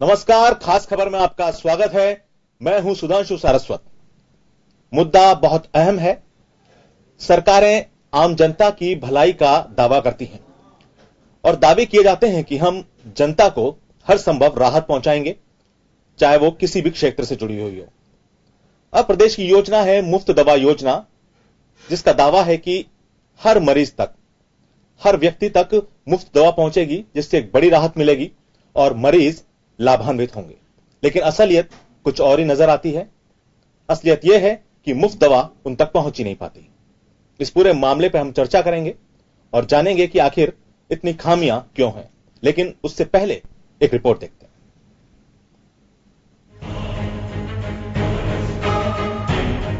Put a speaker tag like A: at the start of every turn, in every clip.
A: नमस्कार, खास खबर में आपका स्वागत है। मैं हूं सुधांशु सारस्वत। मुद्दा बहुत अहम है। सरकारें आम जनता की भलाई का दावा करती हैं और दावे किए जाते हैं कि हम जनता को हर संभव राहत पहुंचाएंगे, चाहे वो किसी भी क्षेत्र से जुड़ी हुई हो। अब प्रदेश की योजना है मुफ्त दवा योजना, जिसका दावा है कि हर मरीज तक, हर व्यक्ति तक मुफ्त दवा पहुंचेगी, जिससे एक बड़ी राहत मिलेगी और मरीज लाभान्वित होंगे। लेकिन असलियत कुछ और ही नजर आती है। असलियत यह है कि मुफ्त दवा उन तक पहुंच ही नहीं पाती। इस पूरे मामले पर हम चर्चा करेंगे और जानेंगे कि आखिर इतनी खामियां क्यों हैं। लेकिन उससे पहले एक रिपोर्ट देखते हैं।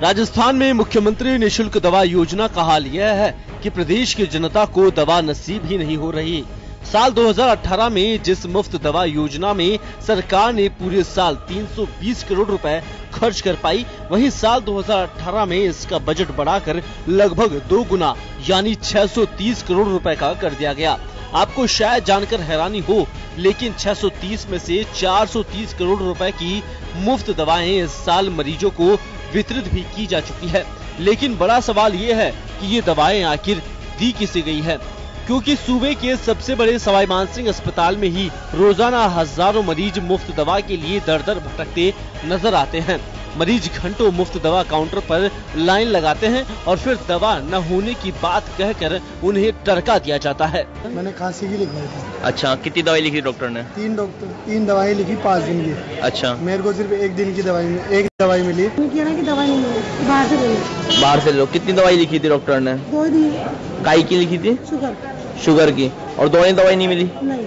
B: राजस्थान में मुख्यमंत्री निःशुल्क दवा योजना का हाल यह है कि प्रदेश की जनता को दवा नसीब ही नहीं हो रही। साल 2018 में जिस मुफ्त दवा योजना में सरकार ने पूरे साल 320 करोड़ रुपए खर्च कर पाई, वहीं साल 2018 में इसका बजट बढ़ाकर लगभग 2 गुना यानी 630 करोड़ रुपए का कर दिया गया। आपको शायद जानकर हैरानी हो, लेकिन 630 में से 430 करोड़ रुपए की मुफ्त दवाएं इस साल मरीजों को वितरित भी की जा चुकी है। लेकिन बड़ा सवाल ये है कि ये दवाएं आखिर दी किसे गई है, क्योंकि सूबे के सबसे बड़े सवाई मानसिंह अस्पताल में ही रोजाना हजारों मरीज मुफ्त दवा के लिए दर दर भटकते नजर आते हैं। मरीज घंटों मुफ्त दवा काउंटर पर लाइन लगाते हैं और फिर दवा न होने की बात कहकर उन्हें टरका दिया जाता है।
C: मैंने खांसी की लिखवाई थी।
B: अच्छा, कितनी दवाई लिखी डॉक्टर ने?
C: 3 दवाई लिखी 5 दिन की।
B: अच्छा,
C: मेरे को सिर्फ एक दिन की एक दवाई मिली।
D: की दवाई नहीं मिली, बाहर से ले।
B: बाहर से लो। कितनी दवाई लिखी थी डॉक्टर ने?
D: 2 दिन।
B: काई की लिखी थी?
D: शुगर
B: की। और दवाई नहीं मिली?
D: नहीं।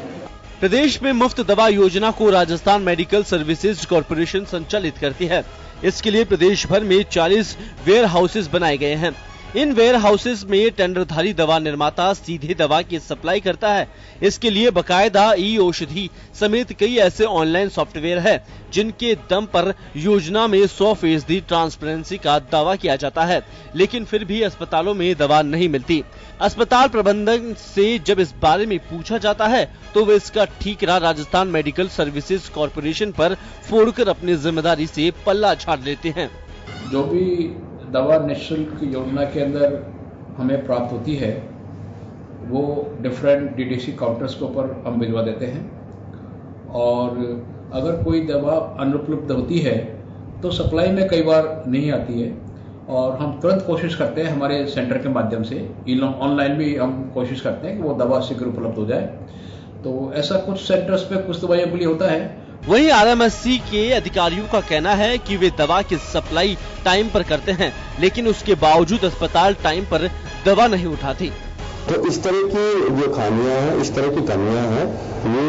B: प्रदेश में मुफ्त दवा योजना को राजस्थान मेडिकल सर्विसेज कॉर्पोरेशन संचालित करती है। इसके लिए प्रदेश भर में 40 वेयर हाउसेज बनाए गए हैं। इन वेयर हाउसेज में टेंडरधारी दवा निर्माता सीधे दवा की सप्लाई करता है। इसके लिए बकायदा ई औषधि समेत कई ऐसे ऑनलाइन सॉफ्टवेयर है जिनके दम पर योजना में 100% ट्रांसपेरेंसी का दावा किया जाता है। लेकिन फिर भी अस्पतालों में दवा नहीं मिलती। अस्पताल प्रबंधन से जब इस बारे में पूछा जाता है तो वे इसका ठीकरा राजस्थान मेडिकल सर्विसेज कॉर्पोरेशन पर फोड़कर अपनी जिम्मेदारी से पल्ला झाड़ लेते हैं।
E: जो भी दवा निःशुल्क योजना के अंदर हमें प्राप्त होती है वो डिफरेंट डीडीसी काउंटर्स के ऊपर हम भिजवा देते हैं, और अगर कोई दवा अनुपलब्ध होती है तो सप्लाई में कई बार नहीं आती है और हम तुरंत कोशिश करते हैं हमारे सेंटर के माध्यम से, ऑनलाइन भी हम कोशिश करते हैं कि वो दवा शीघ्र उपलब्ध हो जाए। तो ऐसा कुछ सेंटर्स पे कुछ दवाइयों के लिए होता है।
B: वहीं आरएमएससी के अधिकारियों का कहना है कि वे दवा की सप्लाई टाइम पर करते हैं, लेकिन उसके बावजूद अस्पताल टाइम पर दवा नहीं उठाती।
F: तो इस तरह की जो खामियां हैं, इस तरह की कमियां हैं, वो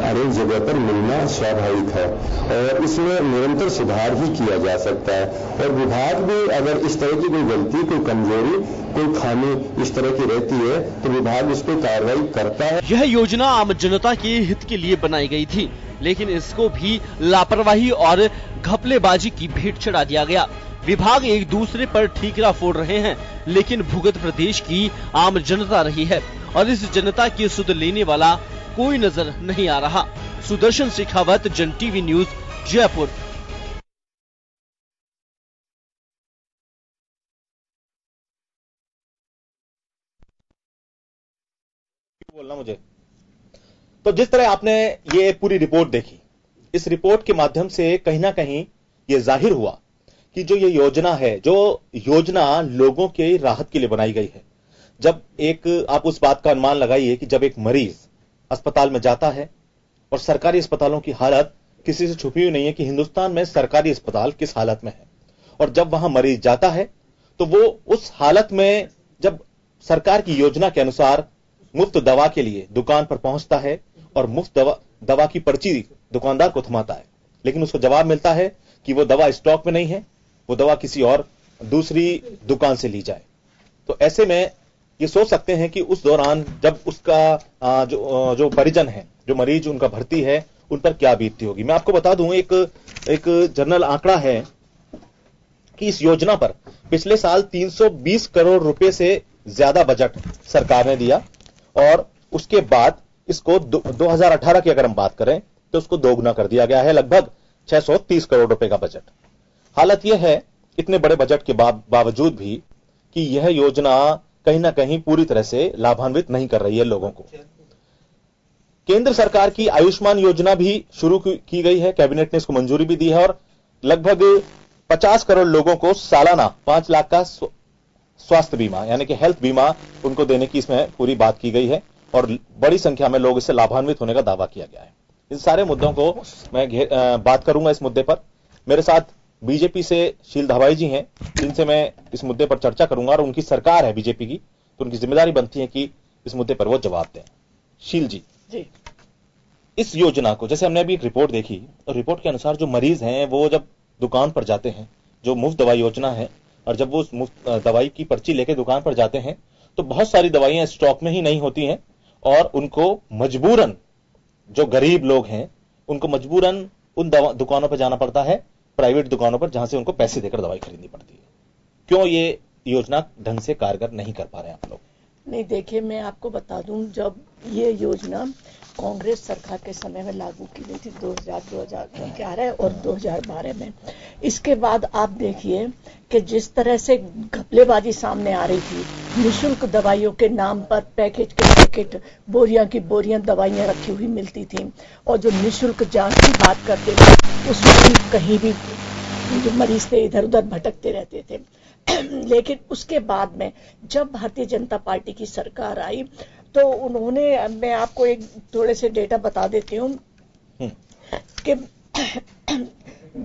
F: अनेक जगह पर मिलना स्वाभाविक है और इसमें निरंतर सुधार ही किया जा सकता है। और विभाग भी अगर इस तरह की कोई गलती, कोई कमजोरी, कोई खामी इस तरह की रहती है तो विभाग उस पर कार्रवाई करता है।
B: यह योजना आम जनता के हित के लिए बनाई गई थी, लेकिन इसको भी लापरवाही और घपलेबाजी की भेंट चढ़ा दिया गया। विभाग एक दूसरे पर ठीकरा फोड़ रहे हैं, लेकिन भुगत प्रदेश की आम जनता रही है और इस जनता की सुध लेने वाला कोई नजर नहीं आ रहा। सुदर्शन शेखावत, जन टीवी न्यूज, जयपुर।
A: बोलना मुझे तो जिस तरह आपने ये पूरी रिपोर्ट देखी, इस रिपोर्ट के माध्यम से कहीं ना कहीं ये जाहिर हुआ कि जो ये योजना है, जो योजना लोगों के राहत के लिए बनाई गई है। जब आप उस बात का अनुमान लगाइए कि जब एक मरीज अस्पताल में जाता है, और सरकारी अस्पतालों की हालत किसी से छुपी हुई नहीं है कि हिंदुस्तान में सरकारी अस्पताल किस हालत में है, और जब वहां मरीज जाता है तो वो उस हालत में जब सरकार की योजना के अनुसार मुफ्त दवा के लिए दुकान पर पहुंचता है और मुफ्त दवा की पर्ची दुकानदार को थमाता है, लेकिन उसको जवाब मिलता है कि वो दवा स्टॉक में नहीं है, वो दवा किसी और दूसरी दुकान से ली जाए। तो ऐसे में ये सोच सकते हैं कि उस दौरान जब उसका जो परिजन है, जो मरीज उनका भर्ती है, उन पर क्या बीतती होगी। मैं आपको बता दूं, एक जनरल आंकड़ा है कि इस योजना पर पिछले साल 320 करोड़ रुपए से ज्यादा बजट सरकार ने दिया, और उसके बाद इसको 2018 की अगर हम बात करें तो उसको दोगुना कर दिया गया है, लगभग 630 करोड़ रुपए का बजट। हालत यह है इतने बड़े बजट के बावजूद भी कि यह योजना कहीं ना कहीं पूरी तरह से लाभान्वित नहीं कर रही है लोगों को। केंद्र सरकार की आयुष्मान योजना भी शुरू की गई है, कैबिनेट ने इसको मंजूरी भी दी है और लगभग 50 करोड़ लोगों को सालाना 5 लाख का स्वास्थ्य बीमा यानी कि हेल्थ बीमा उनको देने की इसमें पूरी बात की गई है और बड़ी संख्या में लोग इससे लाभान्वित होने का दावा किया गया है। इन सारे मुद्दों को मैं बात करूंगा इस मुद्दे पर। मेरे साथ बीजेपी से शील धाबाई जी हैं, जिनसे मैं इस मुद्दे पर चर्चा करूंगा और उनकी सरकार है बीजेपी की, तो उनकी जिम्मेदारी बनती है कि इस मुद्दे पर वो जवाब दें। शील जी, इस योजना को जैसे हमने अभी एक रिपोर्ट देखी और रिपोर्ट के अनुसार जो मरीज हैं वो जब दुकान पर जाते हैं, जो मुफ्त दवाई योजना है, और जब वो मुफ्त दवाई की पर्ची लेके दुकान पर जाते हैं तो बहुत सारी दवाइयां स्टॉक में ही नहीं होती हैं और उनको मजबूरन, जो गरीब लोग हैं उनको मजबूरन उन दुकानों पर जाना पड़ता है, प्राइवेट दुकानों पर, जहां से उनको पैसे देकर दवाई खरीदनी पड़ती है। क्यों ये योजना ढंग से कारगर नहीं कर पा रहे हैं आप लोग?
G: नहीं, देखिए मैं आपको बता दूं, जब ये योजना कांग्रेस सरकार के समय में लागू की गई थी 2011 और 2012 में, इसके बाद आप देखिए कि जिस तरह से घपलेबाजी सामने आ रही थी, निःशुल्क दवाइयों के नाम पर पैकेट के पैकेट, बोरियां की बोरियां दवाइयां रखी हुई मिलती थी और जो निःशुल्क जांच की बात करते थे उसमें भी कहीं भी जो मरीज थे इधर उधर भटकते रहते थे। लेकिन उसके बाद में जब भारतीय जनता पार्टी की सरकार आई तो उन्होंने, मैं आपको एक थोड़े से डेटा बता देती हूँ कि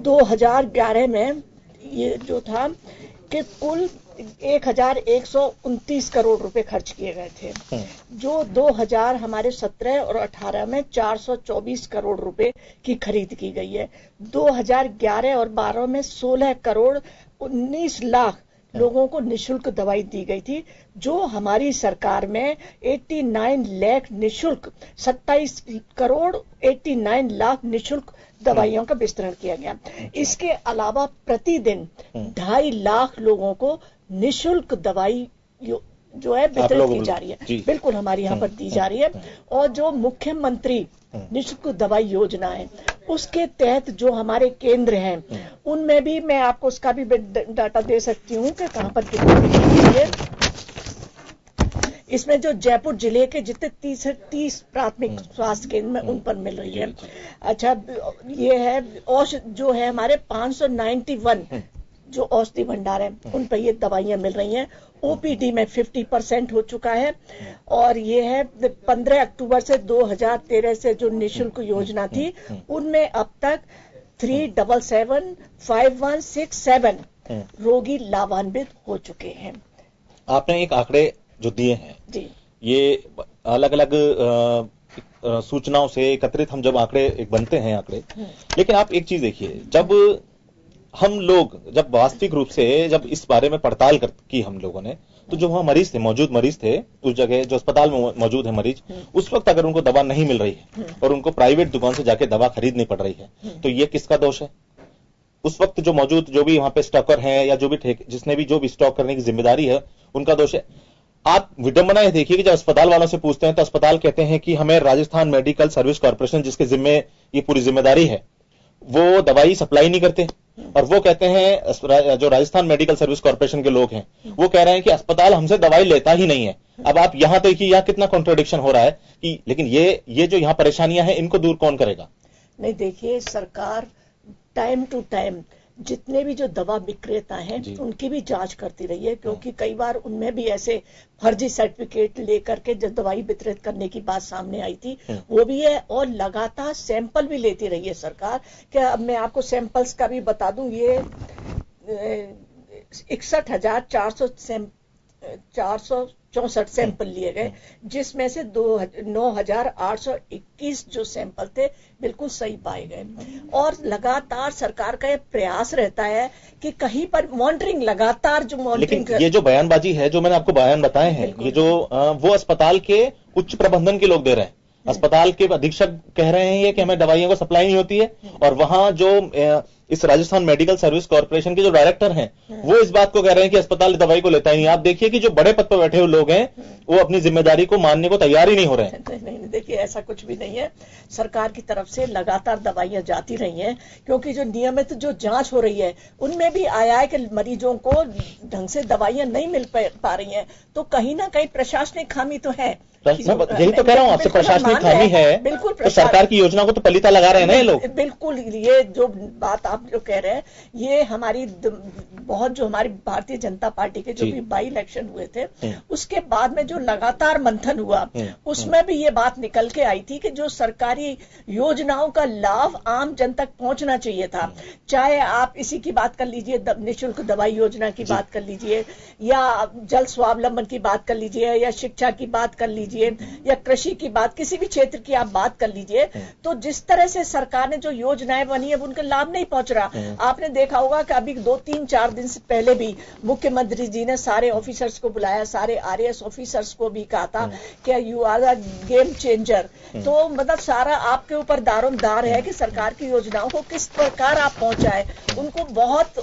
G: 2011 में ये जो था कि कुल 1129 करोड़ रुपए खर्च किए गए थे, जो 2000 हमारे 17 और 18 में 424 करोड़ रुपए की खरीद की गई है। 2011 और 12 में 16 करोड़ 19 लाख लोगों को निःशुल्क दवाई दी गई थी, जो हमारी सरकार में 89 लाख निःशुल्क 27 करोड़ 89 लाख निःशुल्क दवाइयों का वितरण किया गया। इसके अलावा प्रतिदिन 2.5 लाख लोगों को निःशुल्क दवाई जो है वितरित की जा रही है, बिल्कुल हमारे यहाँ पर दी जा रही है। और जो मुख्यमंत्री निःशुल्क दवाई योजना है उसके तहत जो हमारे केंद्र हैं उनमें भी मैं आपको उसका भी डाटा दे सकती हूँ कि कहां पर कितनी है। इसमें जो जयपुर जिले के जितने 30 प्राथमिक स्वास्थ्य केंद्र में उन पर मिल रही है। अच्छा, ये है जो है हमारे 591 जो औषधि भंडार है उन पर ये दवाइयां मिल रही हैं। ओपीडी में 50% हो चुका है और ये है 15 अक्टूबर से 2013 से जो निःशुल्क योजना थी उनमें अब तक 3775167 रोगी लाभान्वित हो चुके हैं।
A: आपने एक आंकड़े जो दिए हैं जी, ये अलग अलग सूचनाओं से एकत्रित हम जब आंकड़े एक बनते हैं आंकड़े, लेकिन आप एक चीज देखिए, जब हम लोग जब वास्तविक रूप से जब इस बारे में पड़ताल की हम लोगों ने, तो जो वहां मरीज थे, मौजूद मरीज थे उस जगह जो अस्पताल में मौजूद है मरीज, उस वक्त अगर उनको दवा नहीं मिल रही है और उनको प्राइवेट दुकान से जाके दवा खरीदनी पड़ रही है, तो ये किसका दोष है? उस वक्त जो मौजूद जो भी वहां पे स्टॉकर हैं या जो भी जिसने भी जो भी स्टॉक करने की जिम्मेदारी है उनका दोष है। आप विडंबना ये देखिए कि जब अस्पताल वालों से पूछते हैं तो अस्पताल कहते हैं कि हमें राजस्थान मेडिकल सर्विस कॉर्पोरेशन, जिसके जिम्मे ये पूरी जिम्मेदारी है, वो दवाई सप्लाई नहीं करते। और वो कहते हैं, जो राजस्थान मेडिकल सर्विस कॉर्पोरेशन के लोग हैं वो कह रहे हैं कि अस्पताल हमसे दवाई लेता ही नहीं है। अब आप यहां देखिए, यहां कितना कॉन्ट्रडिक्शन हो रहा है कि, लेकिन ये जो यहां परेशानियां हैं इनको दूर कौन करेगा?
G: नहीं, देखिए सरकार टाइम टू टाइम जितने भी जो दवा विक्रेता हैं उनकी भी जांच करती रही है, क्योंकि कई बार उनमें भी ऐसे फर्जी सर्टिफिकेट लेकर के जो दवाई वितरित करने की बात सामने आई थी वो भी है। और लगातार सैंपल भी लेती रही है सरकार। क्या अब मैं आपको सैंपल्स का भी बता दूं, ये 61,464 सैंपल लिए गए, जिसमें से 9,821 जो सैंपल थे बिल्कुल सही पाए गए। और लगातार सरकार का ये प्रयास रहता है कि कहीं पर मॉनिटरिंग, लगातार जो मॉनिटरिंग।
A: ये जो बयानबाजी है, जो मैंने आपको बयान बताए हैं, ये जो वो अस्पताल के उच्च प्रबंधन के लोग दे रहे हैं। अस्पताल के अधीक्षक कह रहे हैं ये कि हमें दवाइयों को सप्लाई नहीं होती है, और वहां जो इस राजस्थान मेडिकल सर्विस कॉर्पोरेशन के जो डायरेक्टर हैं वो इस बात को कह रहे हैं कि अस्पताल दवाई को लेता ही नहीं। आप देखिए कि जो बड़े पद पर बैठे हुए लोग हैं वो अपनी जिम्मेदारी को मानने को तैयार ही नहीं हो रहे हैं।
G: नहीं, देखिए ऐसा कुछ भी नहीं है। सरकार की तरफ से लगातार दवाइयां जाती रही हैं, क्योंकि जो नियमित जो जांच हो रही है उनमें भी आया है कि मरीजों को ढंग से दवाइयां नहीं मिल पा रही हैं, तो कहीं ना कहीं प्रशासनिक खामी तो है।
A: यही तो कह रहा हूं आपसे, प्रशासनिक खामी है।
G: बिल्कुल,
A: तो सरकार की योजना को तो पलीता लगा रहे हैं ना ये लोग।
G: बिल्कुल, ये जो बात आप जो कह रहे हैं ये हमारी बहुत जो हमारी भारतीय जनता पार्टी के जो भी बाई इलेक्शन हुए थे उसके बाद में जो लगातार मंथन हुआ उसमें भी ये बात निकल के आई थी कि जो सरकारी योजनाओं का लाभ आम जन तक पहुंचना चाहिए था। चाहे आप इसी की बात कर लीजिए, निःशुल्क दवाई योजना की बात कर लीजिए, या जल स्वावलंबन की बात कर लीजिए, या शिक्षा की बात कर लीजिए, या कृषि की बात, किसी भी क्षेत्र की आप बात कर लीजिए, तो जिस तरह से सरकार ने जो योजनाएं बनी है उनका लाभ नहीं पहुंच रहा। आपने देखा होगा कि अभी 2-3-4 दिन से पहले भी मुख्यमंत्री जी ने सारे ऑफिसर्स को बुलाया, सारे आरएएस ऑफिसर्स को भी कहा था कि you are a game changer. तो मतलब सारा आपके ऊपर दारोमदार है कि सरकार की योजनाओं को किस प्रकार आप पहुंचाए। उनको बहुत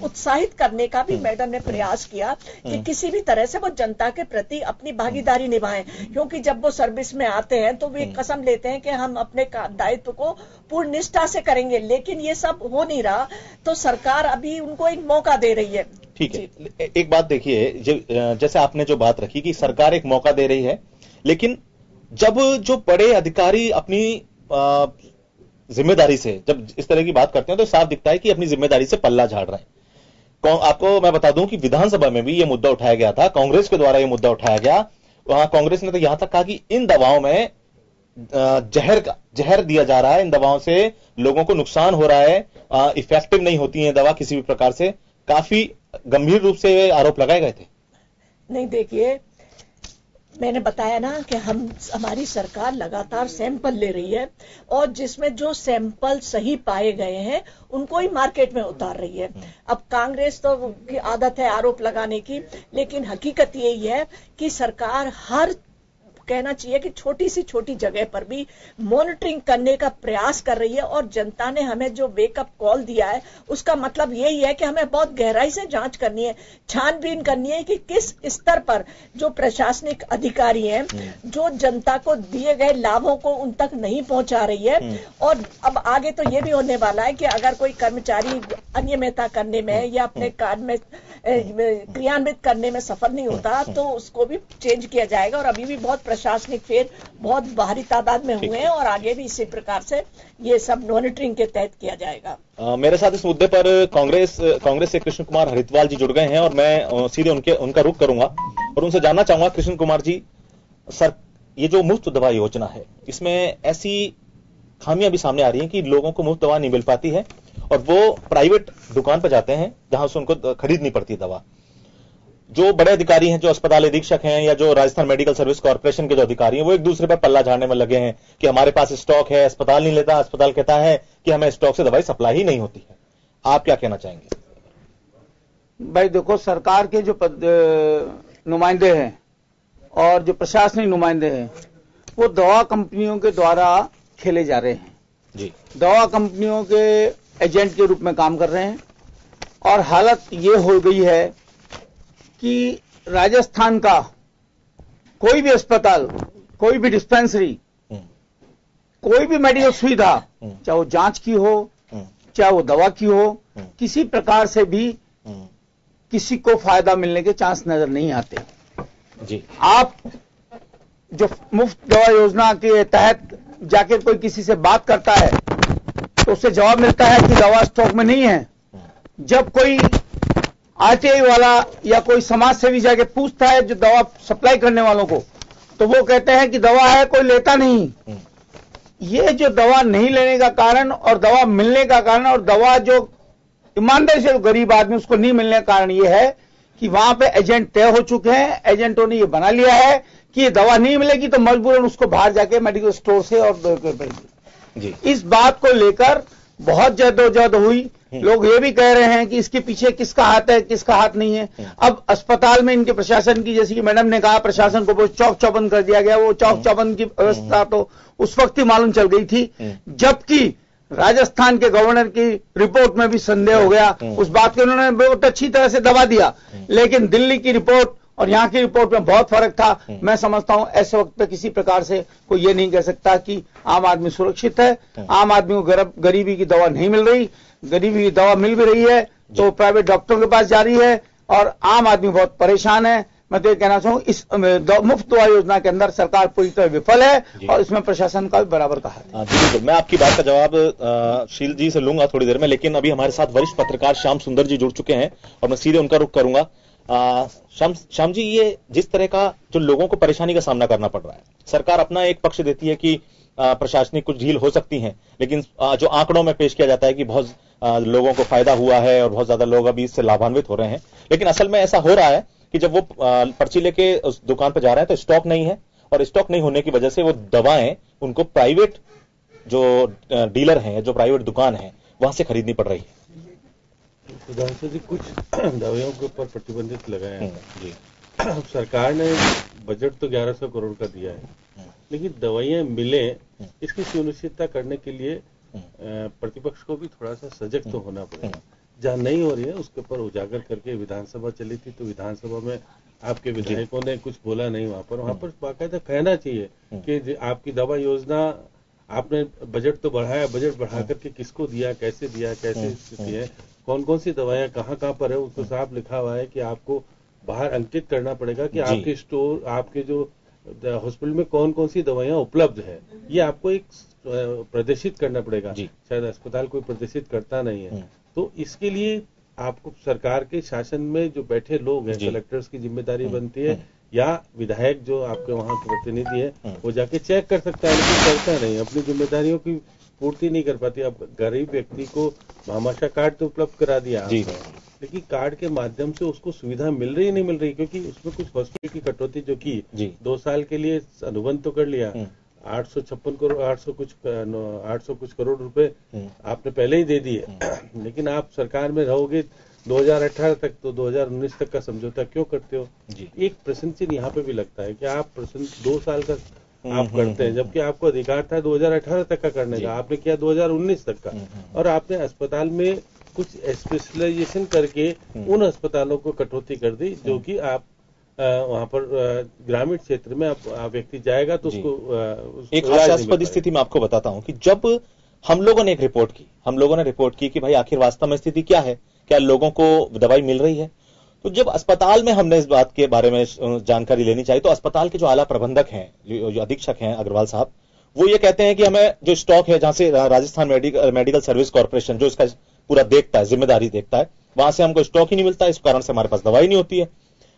G: उत्साहित करने का भी मैडम ने प्रयास किया कि किसी भी तरह से वो जनता के प्रति अपनी भागीदारी निभाएं, क्योंकि जब वो सर्विस में आते हैं तो वे कसम लेते हैं कि हम अपने दायित्व को पूर्ण निष्ठा से करेंगे, लेकिन ये सब हो नहीं रहा। तो सरकार अभी उनको एक मौका दे रही है।
A: ठीक है, एक बात देखिए, जैसे आपने जो बात रखी कि सरकार एक मौका दे रही है, लेकिन जब जो बड़े अधिकारी अपनी जिम्मेदारी से जब इस तरह की बात करते हैं तो साफ दिखता है कि अपनी जिम्मेदारी से पल्ला झाड़ रहे हैं। आपको मैं बता दूं कि विधानसभा में भी यह मुद्दा उठाया गया था, कांग्रेस के द्वारा यह मुद्दा उठाया गया। वहां कांग्रेस ने तो यहां तक कहा कि इन दवाओं में जहर दिया जा रहा है, इन दवाओं से लोगों को नुकसान हो रहा है, इफेक्टिव नहीं होती है दवा किसी भी प्रकार से। काफी गंभीर रूप से आरोप लगाए गए थे।
G: नहीं, देखिए मैंने बताया ना कि हमारी सरकार लगातार सैंपल ले रही है और जिसमें जो सैंपल सही पाए गए हैं उनको ही मार्केट में उतार रही है। अब कांग्रेस तो की आदत है आरोप लगाने की, लेकिन हकीकत यही है कि सरकार हर कहना चाहिए कि छोटी सी छोटी जगह पर भी मॉनिटरिंग करने का प्रयास कर रही है। और जनता ने हमें जो वेकअप कॉल दिया है उसका मतलब यही है कि हमें बहुत गहराई से जांच करनी है, छानबीन करनी है कि किस स्तर पर जो प्रशासनिक अधिकारी हैं जो जनता को दिए गए लाभों को उन तक नहीं पहुंचा रही है। और अब आगे तो ये भी होने वाला है कि अगर कोई कर्मचारी अनियमितता करने में या अपने कार्य में क्रियान्वित करने में सफल नहीं होता तो उसको भी चेंज किया जाएगा। और अभी भी बहुत प्रशासनिक फेर बहुत भारी तादाद में हुए हैं और आगे भी इसी प्रकार से ये सब मॉनिटरिंग के तहत किया जाएगा।
A: मेरे साथ इस मुद्दे पर कांग्रेस से कृष्ण कुमार हरिद्वाल जी जुड़ गए हैं और मैं सीधे उनका रुख करूंगा और उनसे जानना चाहूंगा, कृष्ण कुमार जी, सर ये जो मुफ्त दवा योजना है इसमें ऐसी खामियां भी सामने आ रही हैं कि लोगों को मुफ्त दवा नहीं मिल पाती है और वो प्राइवेट दुकान पर जाते हैं जहां से उनको खरीदनी पड़ती है दवा। जो बड़े अधिकारी हैं, जो अस्पताल अधीक्षक हैं या जो राजस्थान मेडिकल सर्विस कॉर्पोरेशन के जो अधिकारी हैं, वो एक दूसरे पर पल्ला झाड़ने में लगे हैं कि हमारे पास स्टॉक है, अस्पताल नहीं लेता, अस्पताल कहता है कि हमें स्टॉक से दवाई सप्लाई ही नहीं होती है। आप क्या कहना चाहेंगे?
H: भाई देखो, सरकार के जो नुमाइंदे हैं और जो प्रशासनिक नुमाइंदे हैं वो दवा कंपनियों के द्वारा खेले जा रहे हैं जी। दवा कंपनियों के एजेंट के रूप में काम कर रहे हैं और हालत ये हो गई है कि राजस्थान का कोई भी अस्पताल, कोई भी डिस्पेंसरी, कोई भी मेडिकल सुविधा, चाहे वो जांच की हो, चाहे वो दवा की हो, किसी प्रकार से भी किसी को फायदा मिलने के चांस नजर नहीं आते जी। आप जो मुफ्त दवा योजना के तहत जाके कोई किसी से बात करता है तो उससे जवाब मिलता है कि दवा स्टॉक में नहीं है। जब कोई आरटीआई वाला या कोई समाज सेवी जाके पूछता है जो दवा सप्लाई करने वालों को, तो वो कहते हैं कि दवा है, कोई लेता नहीं। ये जो दवा नहीं लेने का कारण और दवा मिलने का कारण और दवा जो ईमानदारी से गरीब आदमी उसको नहीं मिलने का कारण ये है कि वहां पे एजेंट तय हो चुके हैं। एजेंटों ने ये बना लिया है कि ये दवा नहीं मिलेगी तो मजबूरन उसको बाहर जाके मेडिकल स्टोर से और जी। इस बात को लेकर बहुत जद्दोजहद हुई। लोग ये भी कह रहे हैं कि इसके पीछे किसका हाथ है, किसका हाथ नहीं है। अब अस्पताल में इनके प्रशासन की, जैसे कि मैडम ने कहा, प्रशासन को चौक चौबंद कर दिया गया। वो चौक चौबंद की व्यवस्था तो उस वक्त ही मालूम चल गई थी जबकि राजस्थान के गवर्नर की रिपोर्ट में भी संदेह हो गया, उस बात को उन्होंने बहुत अच्छी तरह से दबा दिया। लेकिन दिल्ली की रिपोर्ट और यहाँ की रिपोर्ट में बहुत फर्क था। मैं समझता हूं ऐसे वक्त पे किसी प्रकार से कोई ये नहीं कह सकता कि आम आदमी सुरक्षित है। आम आदमी को गरीबी की दवा नहीं मिल रही, गरीबी की दवा मिल भी रही है तो प्राइवेट डॉक्टरों के पास जा रही है और आम आदमी बहुत परेशान है। मैं तो ये कहना चाहूँ इस मुफ्त दवा योजना के अंदर सरकार पूरी तरह विफल है और इसमें प्रशासन का भी बराबर का है।
A: जी बिल्कुल, मैं आपकी बात का जवाब शील जी से लूंगा थोड़ी देर में, लेकिन अभी हमारे साथ वरिष्ठ पत्रकार श्याम सुंदर जी जुड़ चुके हैं और मैं सीधे उनका रुख करूंगा। श्याम जी, ये जिस तरह का जो लोगों को परेशानी का सामना करना पड़ रहा है, सरकार अपना एक पक्ष देती है कि प्रशासनिक कुछ ढील हो सकती है, लेकिन जो आंकड़ों में पेश किया जाता है कि बहुत लोगों को फायदा हुआ है और बहुत ज्यादा लोग अभी इससे लाभान्वित हो रहे हैं, लेकिन असल में ऐसा हो रहा है कि जब वो पर्ची लेके उस दुकान पर जा रहे हैं तो स्टॉक नहीं है और स्टॉक नहीं होने की वजह से वो दवाएं उनको प्राइवेट जो डीलर हैं, जो प्राइवेट दुकान है, वहां से खरीदनी पड़ रही है।
I: सुधांशु जी, कुछ दवाइयों के ऊपर प्रतिबंधित लगाए हैं जी। सरकार ने बजट तो 1100 करोड़ का दिया है, लेकिन दवाइयां मिले इसकी सुनिश्चितता करने के लिए प्रतिपक्ष को भी थोड़ा सा सजग तो होना पड़ेगा। जहां नहीं हो रही है उसके ऊपर उजागर करके विधानसभा चली थी तो विधानसभा में आपके विधायकों ने कुछ बोला नहीं, वहां पर बाकायदा कहना चाहिए कि आपकी दवा योजना आपने बजट तो बढ़ाया, बजट बढ़ा करके किसको दिया, कैसे स्थिति है, कौन कौन सी दवाइयां कहाँ पर है, उसको साफ लिखा हुआ है कि आपको बाहर अंकित करना पड़ेगा कि आपके स्टोर, आपके जो हॉस्पिटल में कौन कौन सी दवाइयां उपलब्ध है, ये आपको एक प्रदर्शित करना पड़ेगा। शायद अस्पताल कोई प्रदर्शित करता नहीं है, तो इसके लिए आपको सरकार के शासन में जो बैठे लोग हैं, कलेक्टर्स की जिम्मेदारी बनती है या विधायक जो आपके वहाँ के प्रतिनिधि है वो जाके चेक कर सकता है, लेकिन करता नहीं, अपनी जिम्मेदारियों की पूर्ति नहीं कर पाती। अब गरीब व्यक्ति को भामाशाह कार्ड तो उपलब्ध करा दिया आपने, लेकिन कार्ड के माध्यम से उसको सुविधा मिल रही नहीं मिल रही, क्योंकि उसमें कुछ हॉस्पिटल की कटौती जो की 2 साल के लिए अनुबंध तो कर लिया, 856 करोड़ 800 कुछ करोड़ रुपए आपने पहले ही दे दिए, लेकिन आप सरकार में रहोगे 2018 तक, तो 2019 तक का समझौता क्यों करते हो? एक प्रश्न चिन्ह यहाँ पे भी लगता है कि आप प्रश्न 2 साल का आप करते हैं, जबकि आपको अधिकार था 2018 तक का करने का, आपने किया 2019 तक का, और आपने अस्पताल में कुछ स्पेशलाइजेशन करके उन अस्पतालों को कटौती कर दी जो कि आप वहां पर ग्रामीण क्षेत्र में व्यक्ति जाएगा तो उसको
A: एक हास्यास्पद स्थिति में आपको बताता हूं कि जब हम लोगों ने रिपोर्ट की कि भाई आखिर वास्तव में स्थिति क्या है, क्या लोगों को दवाई मिल रही है, तो जब अस्पताल में हमने इस बात के बारे में जानकारी लेनी चाहिए तो अस्पताल के जो आला प्रबंधक हैं, जो अधीक्षक हैं अग्रवाल साहब, वो ये कहते हैं कि हमें जो स्टॉक है, जहां से राजस्थान मेडिकल सर्विस कॉर्पोरेशन जो इसका पूरा देखता है, जिम्मेदारी देखता है, वहां से हमको स्टॉक ही नहीं मिलता, इस कारण से हमारे पास दवाई नहीं होती है।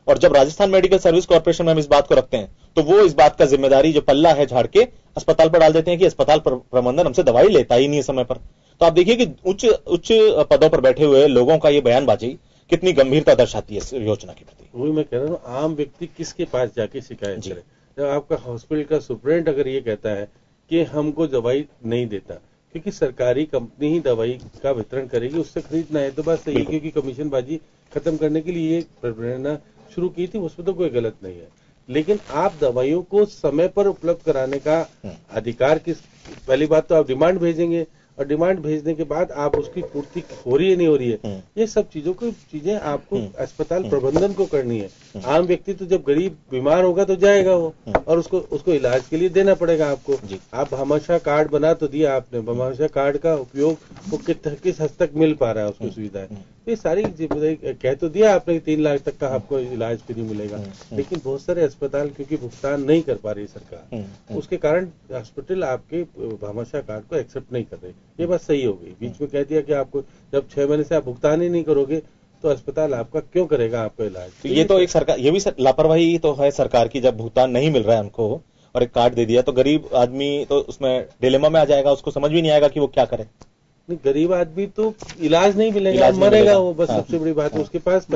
A: और जब राजस्थान मेडिकल सर्विस कॉर्पोरेशन में हम इस बात को रखते हैं तो वो इस बात का जिम्मेदारी जो पल्ला है झाड़ के अस्पताल पर डाल देते हैं कि अस्पताल प्रबंधन हमसे दवाई लेता ही नहीं है समय पर। तो आप देखिए कि उच्च पदों पर बैठे हुए लोगों का ये बयानबाजी कितनी गंभीरता दर्शाती है इस योजना के प्रति।
I: वही मैं कह रहा हूँ, आम व्यक्ति किसके पास जाके शिकायत करे? जब आपका हॉस्पिटल का सुप्रेंट अगर ये कहता है कि हमको दवाई नहीं देता, क्योंकि सरकारी कंपनी ही दवाई का वितरण करेगी, उससे खरीदना है तो बात सही है, क्योंकि कमीशनबाजी खत्म करने के लिए ये प्रेरणा शुरू की थी, उसमें तो कोई गलत नहीं है, लेकिन आप दवाइयों को समय पर उपलब्ध कराने का अधिकार पहली बात तो आप डिमांड भेजेंगे और डिमांड भेजने के बाद आप उसकी पूर्ति हो रही है नहीं हो रही है, ये सब चीजें आपको अस्पताल प्रबंधन को करनी है। आम व्यक्ति तो जब गरीब बीमार होगा तो जाएगा वो, और उसको इलाज के लिए देना पड़ेगा आपको। आप भामाशाह कार्ड बना तो दिया आपने, भामाशाह कार्ड का उपयोग वो किस हद तक मिल पा रहा है, उसको सुविधाएं, ये सारी जिम्मेदारी कह तो दिया आपने 3 लाख तक का आपको इलाज फ्री मिलेगा, लेकिन बहुत सारे अस्पताल क्योंकि भुगतान नहीं कर पा रही सरकार, उसके कारण हॉस्पिटल आपके भामाशाह कार्ड को एक्सेप्ट नहीं कर रहे। ये बात सही हो गई, बीच में कह दिया कि आपको जब 6 महीने से आप भुगतान ही नहीं करोगे तो अस्पताल आपका क्यों करेगा आपका इलाज?
A: तो ये तो एक सरकार, ये भी लापरवाही तो है सरकार की, जब भुगतान नहीं मिल रहा है उनको और एक कार्ड दे दिया तो गरीब आदमी तो उसमें डिलेमा में आ जाएगा, उसको समझ भी नहीं आएगा कि वो क्या करे।
I: गरीब आदमी तो इलाज नहीं मिलेगा, मरेगा वो, बस सबसे बड़ी बात है। उसके पास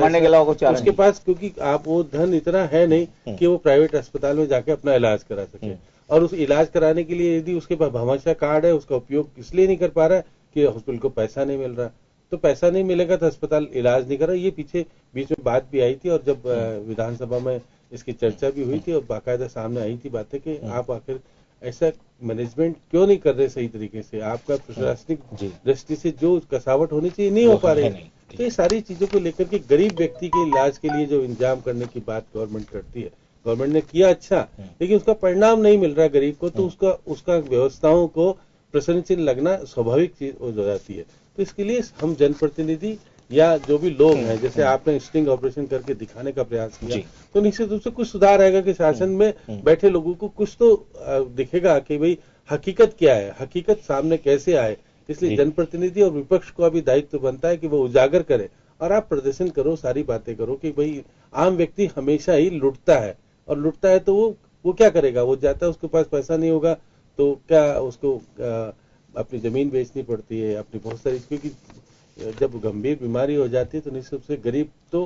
I: उसके पास क्योंकि आप वो धन इतना है नहीं कि वो प्राइवेट अस्पताल में जाके अपना इलाज करा सके, और उस इलाज कराने के लिए यदि उसके पास भामाशाह कार्ड है, उसका उपयोग इसलिए नहीं कर पा रहा है कि हॉस्पिटल को पैसा नहीं मिल रहा, तो पैसा नहीं मिलेगा तो अस्पताल इलाज नहीं कर रहा। ये बीच में बात भी आई थी और जब विधानसभा में इसकी चर्चा भी हुई थी और बाकायदा सामने आई थी बातें कि आप आखिर ऐसा मैनेजमेंट क्यों नहीं कर रहे सही तरीके से? आपका प्रशासनिक दृष्टि से जो कसावट होनी चाहिए नहीं हो पा रही। तो ये सारी चीजों को लेकर के गरीब व्यक्ति के इलाज के लिए जो इंतजाम करने की बात गवर्नमेंट करती है, गवर्नमेंट ने किया अच्छा, लेकिन उसका परिणाम नहीं मिल रहा गरीब को, तो उसका व्यवस्थाओं को प्रशंसनीय लगना स्वाभाविक चीज हो जाती है। तो इसके लिए हम जनप्रतिनिधि या जो भी लोग हैं, जैसे आपने स्टिंग ऑपरेशन करके दिखाने का प्रयास किया, तो निश्चित रूप से कुछ सुधार आएगा कि शासन में बैठे लोगों को कुछ तो दिखेगा कि भाई हकीकत क्या है, हकीकत सामने कैसे आए। इसलिए जनप्रतिनिधि और विपक्ष को अभी दायित्व बनता है कि वो उजागर करे और आप प्रदर्शन करो, सारी बातें करो कि भाई आम व्यक्ति हमेशा ही लुटता है, और लुटता है तो वो क्या करेगा? वो जाता है, उसके पास पैसा नहीं होगा तो क्या उसको अपनी जमीन बेचनी पड़ती है, अपनी बहुत सारी, क्योंकि जब गंभीर बीमारी हो जाती है तो निश्चित रूप से गरीब तो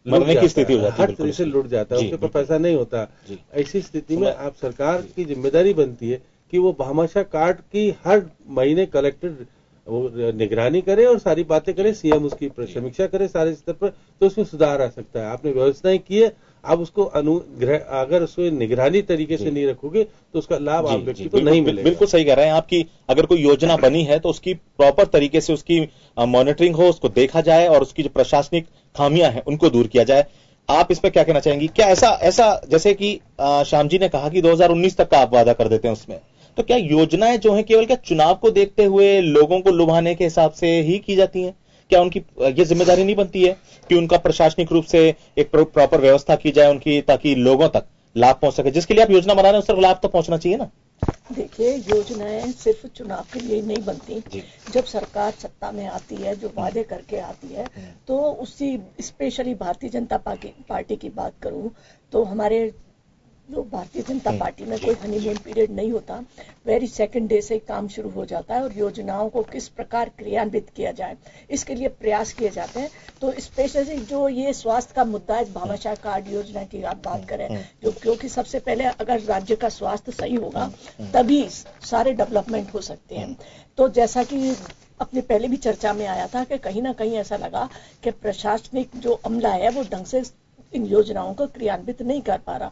A: मरने की स्थिति हो जाती है,
I: हर तरह से लुट जाता है, उसके पास पैसा नहीं होता। ऐसी स्थिति में आप सरकार की जिम्मेदारी बनती है कि वो भामाशाह कार्ड की हर महीने कलेक्टर वो निगरानी करे और सारी बातें करे, सीएम उसकी समीक्षा करे सारे स्तर पर, तो उसमें सुधार आ सकता है। आपने व्यवस्थाएं की है, आप उसको अगर उसको निगरानी तरीके से नहीं रखोगे तो उसका लाभ आप व्यक्ति को नहीं मिलेगा।
A: बिल्कुल सही कह रहे हैं आपकी। अगर कोई योजना बनी है तो उसकी प्रॉपर तरीके से उसकी मॉनिटरिंग हो, उसको देखा जाए और उसकी जो प्रशासनिक खामियां हैं उनको दूर किया जाए। आप इस पर क्या कहना चाहेंगी? क्या ऐसा जैसे कि श्याम जी ने कहा कि 2019 तक का आप वादा कर देते हैं उसमें, तो क्या योजनाएं जो हैं केवल क्या चुनाव को देखते हुए लोगों को लुभाने के हिसाब से ही की जाती हैं? क्या उनकी ये जिम्मेदारी नहीं बनती है कि उनका प्रशासनिक रूप से एक प्रॉपर व्यवस्था की जाए उनकी, ताकि लोगों तक लाभ पहुंच सके? जिसके लिए आप योजना बना रहे हैं उस तरफ लाभ तो पहुंचना चाहिए ना।
G: देखिए, योजनाएं सिर्फ चुनाव के लिए नहीं बनती। जब सरकार सत्ता में आती है, जो वादे करके आती है, तो उसी स्पेशली भारतीय जनता पार्टी की बात करूं तो हमारे जो भारतीय जनता पार्टी में कोई हनीमून पीरियड नहीं होता, वेरी सेकंड डे से काम शुरू हो जाता है और योजनाओं को किस प्रकार क्रियान्वित किया जाए इसके लिए प्रयास किए जाते हैं। तो स्पेशली जो ये स्वास्थ्य का मुद्दा है, भामाशाह कार्ड योजना की आप बात करें, जो क्योंकि सबसे पहले अगर राज्य का स्वास्थ्य सही होगा तभी सारे डेवलपमेंट हो सकते हैं। तो जैसा कि अपने पहले भी चर्चा में आया था कि कहीं ना कहीं ऐसा लगा कि प्रशासनिक जो अमला है वो ढंग से इन योजनाओं को क्रियान्वित नहीं कर पा रहा।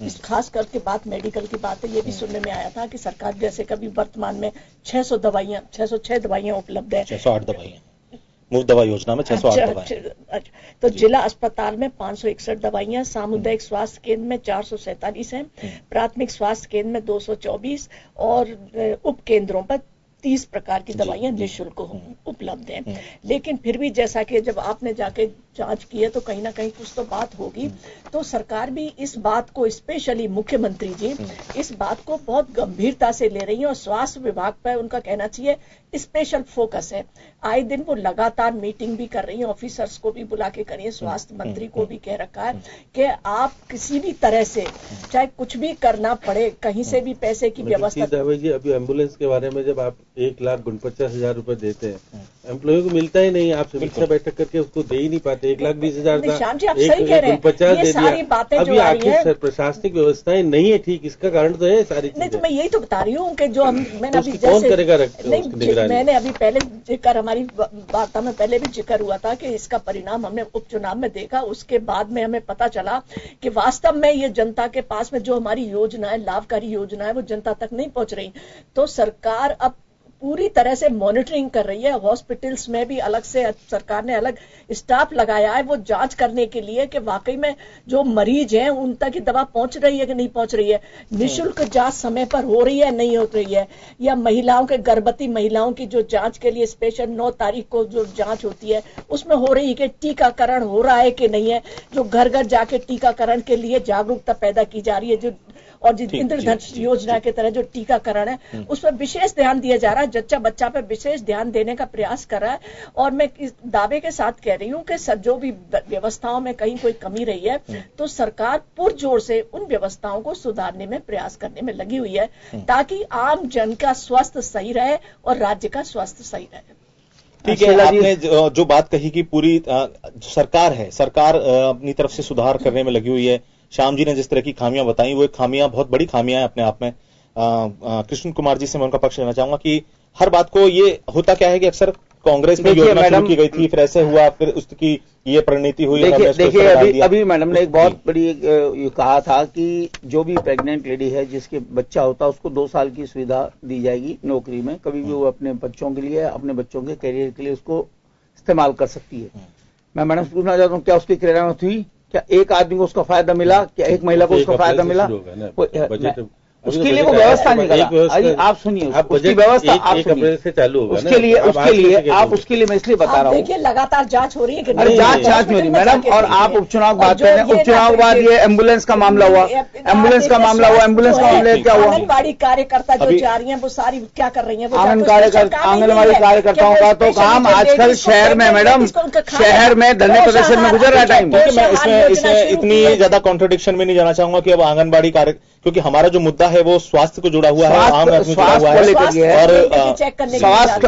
G: इस खास करके बात मेडिकल की बात है, ये भी सुनने में आया था कि सरकार जैसे कभी वर्तमान में 606 दवाइयां उपलब्ध है,
A: 608 दवाइयां मुफ्त दवा योजना में 608 दवाइयां।
G: तो जिला अस्पताल में 561 दवाइयां, सामुदायिक स्वास्थ्य केंद्र में 447 हैं, प्राथमिक स्वास्थ्य केंद्र में 224 और उप केंद्रों पर 30 प्रकार की दवाइयां निःशुल्क उपलब्ध हैं। लेकिन फिर भी जैसा कि जब आपने जाके जांच की है तो कहीं ना कहीं कुछ तो बात होगी। तो सरकार भी इस बात को, स्पेशली मुख्यमंत्री जी इस बात को बहुत गंभीरता से ले रही है और स्वास्थ्य विभाग पर उनका कहना चाहिए स्पेशल फोकस है। आए दिन वो लगातार मीटिंग भी कर रही है, ऑफिसर्स को भी बुला के करिए, स्वास्थ्य मंत्री को भी कह रखा है कि आप किसी भी तरह से चाहे कुछ भी करना पड़े, कहीं से भी पैसे की व्यवस्था।
I: जी, अभी एम्बुलेंस के बारे में जब आप 1,49,000 रुपए देते हैं, एम्प्लॉय को मिलता ही नहीं, आप समीक्षा बैठक करके उसको दे ही नहीं पाते। 1,20,000
G: श्याम जी आप सही कह रहे हैं, ये सारी बातें जो आ रही है,
I: प्रशासनिक व्यवस्थाएं नहीं है ठीक, इसका कारण तो है सारी चीजें।
G: नहीं तो मैं यही तो बता रही हूँ कि जो मैंने अभी
I: कौन करेगा
G: मैंने अभी पहले जिक्र, हमारी वार्ता में पहले भी जिक्र हुआ था कि इसका परिणाम हमने उपचुनाव में देखा। उसके बाद में हमें पता चला कि वास्तव में ये जनता के पास में जो हमारी योजना है, लाभकारी योजना है, वो जनता तक नहीं पहुंच रही। तो सरकार अब पूरी तरह से मॉनिटरिंग कर रही है। हॉस्पिटल्स में भी अलग से सरकार ने अलग स्टाफ लगाया है वो जांच करने के लिए कि वाकई में जो मरीज हैं उन तक की दवा पहुंच रही है कि नहीं पहुंच रही है, निःशुल्क जांच समय पर हो रही है नहीं हो रही है, या महिलाओं के, गर्भवती महिलाओं की जो जांच के लिए स्पेशल 9 तारीख को जो जांच होती है उसमें हो रही है कि टीकाकरण हो रहा है कि नहीं है, जो घर घर जाके टीकाकरण के लिए जागरूकता पैदा की जा रही है, जो और जो इंद्रधनुष योजना के तरह जो टीकाकरण है उस पर विशेष ध्यान दिया जा रहा है, जच्चा बच्चा पर विशेष ध्यान देने का प्रयास कर रहा है। और मैं इस दावे के साथ कह रही हूं कि जो भी व्यवस्थाओं में कहीं कोई कमी रही है तो सरकार पुरजोर से उन व्यवस्थाओं को सुधारने में प्रयास करने में लगी हुई है ताकि आम जन का स्वास्थ्य सही रहे और राज्य का स्वास्थ्य सही रहे।
A: ठीक है, आपने जो बात कही कि पूरी सरकार है, सरकार अपनी तरफ से सुधार करने में लगी हुई है। श्याम जी ने जिस तरह की खामियां बताई वो खामियां बहुत बड़ी खामियां हैं अपने आप में। कृष्ण कुमार जी से मैं उनका पक्ष लेना चाहूंगा कि हर बात को, ये होता क्या है कि अक्सर कांग्रेस में योजना शुरू की गई थी, फिर ऐसे हुआ, फिर उसकी ये परिणति हुई।
H: देखिए अभी मैडम ने एक बहुत बड़ी ये कहा था कि जो भी प्रेग्नेंट लेडी है जिसके बच्चा होता है उसको 2 साल की सुविधा दी जाएगी नौकरी में, कभी भी वो अपने बच्चों के लिए, अपने बच्चों के करियर के लिए उसको इस्तेमाल कर सकती है। मैं मैडम से पूछना चाहता हूँ, क्या उसकी क्रियान्वित हुई? क्या एक आदमी को उसका फायदा मिला? क्या एक महिला को उसका फायदा मिला? उसके लिए वो व्यवस्था निकाला। आप सुनिए, उसकी व्यवस्था आप सुनिए से चालू होगा। उसके लिए मैं इसलिए बता रहा हूँ,
G: देखिए लगातार जांच हो रही है कि
H: जांच हो रही मैडम। और आप उपचुनाव बात कर रहे हैं, उपचुनाव के बाद ये एम्बुलेंस का मामला हुआ, एम्बुलेंस का मामला क्या हुआ?
G: आंगनबाड़ी कार्यकर्ता जो जा रही है वो सारी क्या कर रही है?
H: आंगनबाड़ी कार्यकर्ताओं का तो काम आजकल शहर में मैडम, शहर में धरने प्रदर्शन में गुजर रहा है टाइम।
A: मैं इसमें इतनी ज्यादा कॉन्ट्रडिक्शन में नहीं जाना चाहूंगा कि अब आंगनबाड़ी कार्य, क्योंकि हमारा जो मुद्दा है वो स्वास्थ्य को जुड़ा हुआ है, आम आदमी जुड़ा हुआ है,
H: और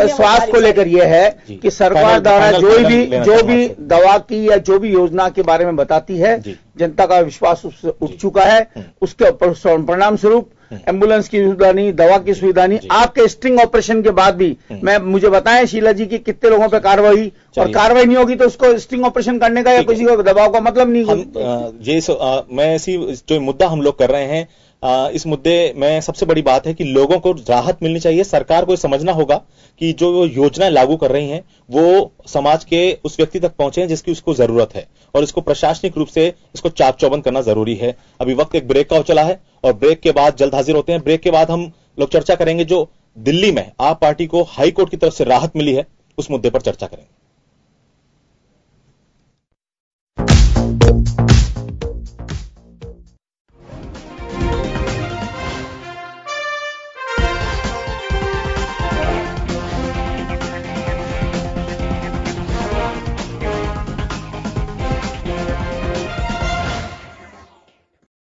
H: स्वास्थ्य को लेकर यह है कि सरकार द्वारा जो भी दवा की या जो भी योजना के बारे में बताती है, जनता का विश्वास उससे उठ चुका है। उसके परिणाम स्वरूप एम्बुलेंस की सुविधा नहीं, दवा की सुविधा नहीं। आपके स्टिंग ऑपरेशन के बाद भी मुझे बताएं शीला जी की कितने लोगों पे कार्रवाई, और कार्रवाई नहीं होगी तो उसको स्टिंग ऑपरेशन करने का या किसी को दबाव का मतलब नहीं होगा।
A: मैं इसी जो मुद्दा हम लोग कर रहे हैं, इस मुद्दे में सबसे बड़ी बात है कि लोगों को राहत मिलनी चाहिए। सरकार को समझना होगा कि जो योजनाएं लागू कर रही हैं वो समाज के उस व्यक्ति तक पहुंचे जिसकी उसको जरूरत है, और इसको प्रशासनिक रूप से इसको चाक चौबंद करना जरूरी है। अभी वक्त एक ब्रेक का चला है और ब्रेक के बाद जल्द हाजिर होते हैं। ब्रेक के बाद हम लोग चर्चा करेंगे जो दिल्ली में आप पार्टी को हाई कोर्ट की तरफ से राहत मिली है, उस मुद्दे पर चर्चा करेंगे।